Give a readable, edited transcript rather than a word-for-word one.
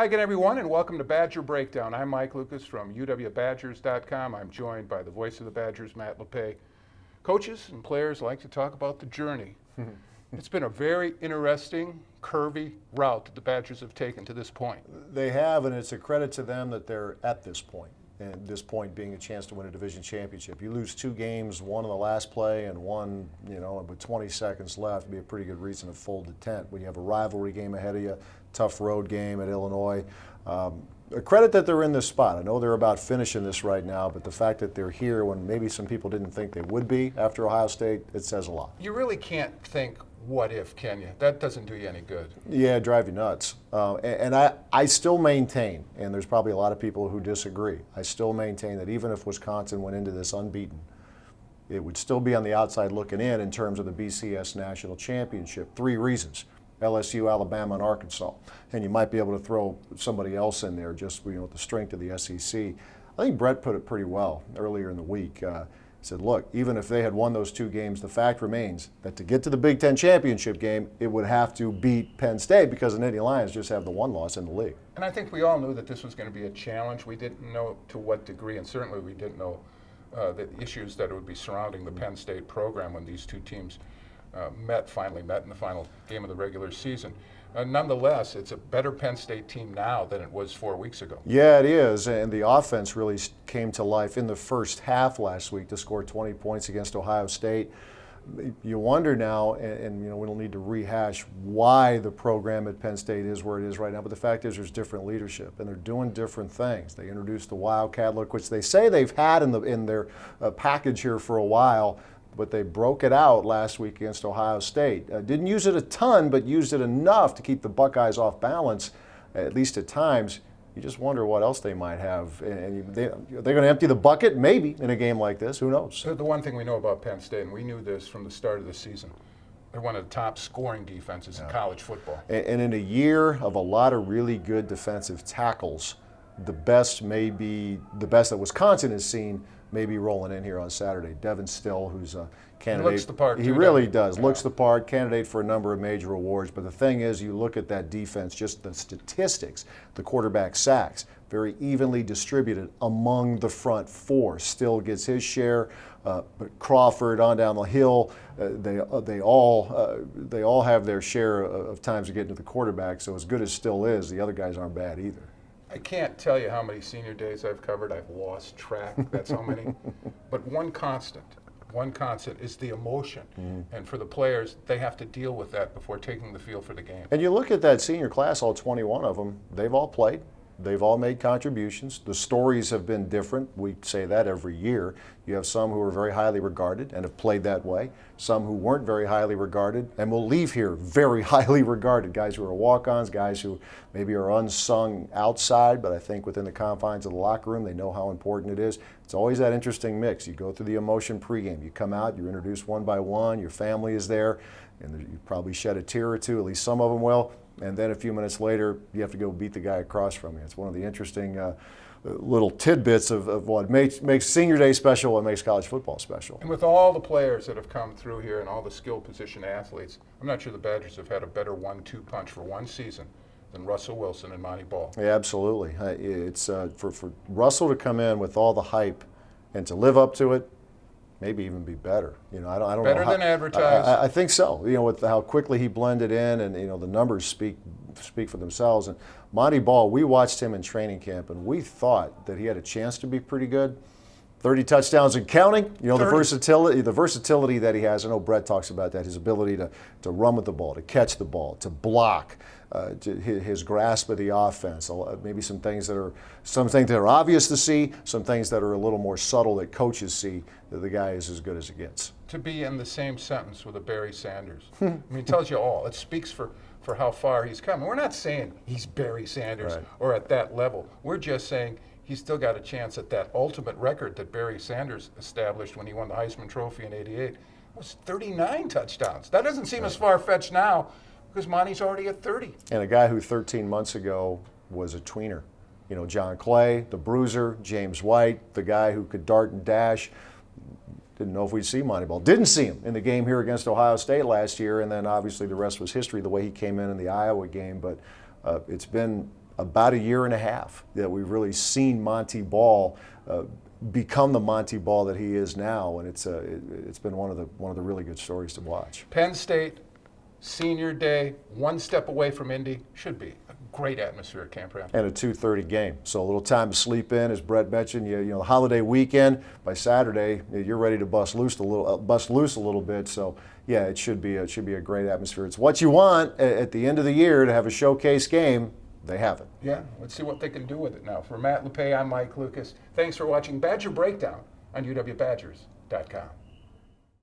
Hi again, everyone, and welcome to Badger Breakdown. I'm Mike Lucas from uwbadgers.com. I'm joined by the voice of the Badgers, Matt Lepay. Coaches and players like to talk about the journey. It's been a very interesting, curvy route that the Badgers have taken to this point. They have, and it's a credit to them that they're at this point, and this point being a chance to win a division championship. You lose two games, one in the last play and one, with 20 seconds left, would be a pretty good reason to fold the tent. When you have a rivalry game ahead of you, tough road game at Illinois. A credit that they're in this spot. I know they're about finishing this right now, but the fact that they're here when maybe some people didn't think they would be after Ohio State, it says a lot. You really can't think, what if, can you? That doesn't do you any good. Yeah, it'd drive you nuts. And I still maintain, and there's probably a lot of people who disagree, I still maintain that even if Wisconsin went into this unbeaten, it would still be on the outside looking in terms of the BCS National Championship. Three reasons: LSU, Alabama, and Arkansas. And you might be able to throw somebody else in there just with the strength of the SEC. I think Brett put it pretty well earlier in the week. He said, look, even if they had won those two games, the fact remains that to get to the Big Ten championship game, it would have to beat Penn State because the Nittany Lions just have the one loss in the league. And I think we all knew that this was going to be a challenge. We didn't know to what degree, and certainly we didn't know the issues that would be surrounding the Penn State program when these two teams finally met in the final game of the regular season. Nonetheless, it's a better Penn State team now than it was 4 weeks ago. Yeah, it is, and the offense really came to life in the first half last week to score 20 points against Ohio State. You wonder now, and we don't need to rehash why the program at Penn State is where it is right now, but the fact is there's different leadership, and they're doing different things. They introduced the Wildcat look, which they say they've had in their package here for a while, but they broke it out last week against Ohio State. Didn't use it a ton, but used it enough to keep the Buckeyes off balance, at least at times. You just wonder what else they might have. And they're going to empty the bucket, maybe, in a game like this. Who knows? So the one thing we know about Penn State, and we knew this from the start of the season, they're one of the top scoring defenses in college football. And in a year of a lot of really good defensive tackles, the best that Wisconsin has seen may be rolling in here on Saturday. Devin Still, who's a candidate. He looks the part. He really does. Yeah. Looks the part, candidate for a number of major awards. But the thing is, you look at that defense, just the statistics, the quarterback sacks, very evenly distributed among the front four. Still gets his share, but Crawford on down the hill, they all have their share of times to get into the quarterback. So as good as Still is, the other guys aren't bad either. I can't tell you how many senior days I've covered. I've lost track. That's how many. But one constant is the emotion. Mm-hmm. And for the players, they have to deal with that before taking the field for the game. And you look at that senior class, all 21 of them, they've all played. They've all made contributions. The stories have been different. We say that every year. You have some who are very highly regarded and have played that way. Some who weren't very highly regarded and will leave here very highly regarded. Guys who are walk-ons, guys who maybe are unsung outside, but I think within the confines of the locker room, they know how important it is. It's always that interesting mix. You go through the emotion pregame. You come out, you're introduced one by one, your family is there, and you probably shed a tear or two, at least some of them will. And then a few minutes later, you have to go beat the guy across from you. It's one of the interesting little tidbits of what makes Senior Day special, what makes college football special. And with all the players that have come through here and all the skill position athletes, I'm not sure the Badgers have had a better 1-2 punch for one season than Russell Wilson and Monty Ball. Yeah, absolutely. It's for Russell to come in with all the hype and to live up to it, maybe even be better. I don't better know than advertised. I think so. With how quickly he blended in, and the numbers speak for themselves. And Monty Ball, we watched him in training camp, and we thought that he had a chance to be pretty good. 30 touchdowns and counting. The versatility that he has. I know Brett talks about that. His ability to run with the ball, to catch the ball, to block. His grasp of the offense, maybe some things that are obvious to see, some things that are a little more subtle that coaches see, that the guy is as good as it gets. To be in the same sentence with a Barry Sanders, it tells you all. It speaks for how far he's come. We're not saying he's Barry Sanders or at that level. We're just saying he's still got a chance at that ultimate record that Barry Sanders established when he won the Heisman Trophy in '88. It was 39 touchdowns. That doesn't seem as far-fetched now, because Monty's already at 30. And a guy who 13 months ago was a tweener. John Clay, the bruiser, James White, the guy who could dart and dash. Didn't know if we'd see Monty Ball. Didn't see him in the game here against Ohio State last year, and then obviously the rest was history, the way he came in the Iowa game. But it's been about a year and a half that we've really seen Monty Ball become the Monty Ball that he is now, and it's been one of the really good stories to watch. Penn State, senior day, one step away from Indy, should be a great atmosphere at Camp Randall. And a 2:30 game, so a little time to sleep in, as Brett mentioned. You know, the holiday weekend, by Saturday you're ready to bust loose a little bit. So yeah, it should be a great atmosphere. It's what you want at the end of the year to have a showcase game. They haven't. Yeah, let's see what they can do with it now. For Matt Lepay, I'm Mike Lucas. Thanks for watching Badger Breakdown on UWBadgers.com.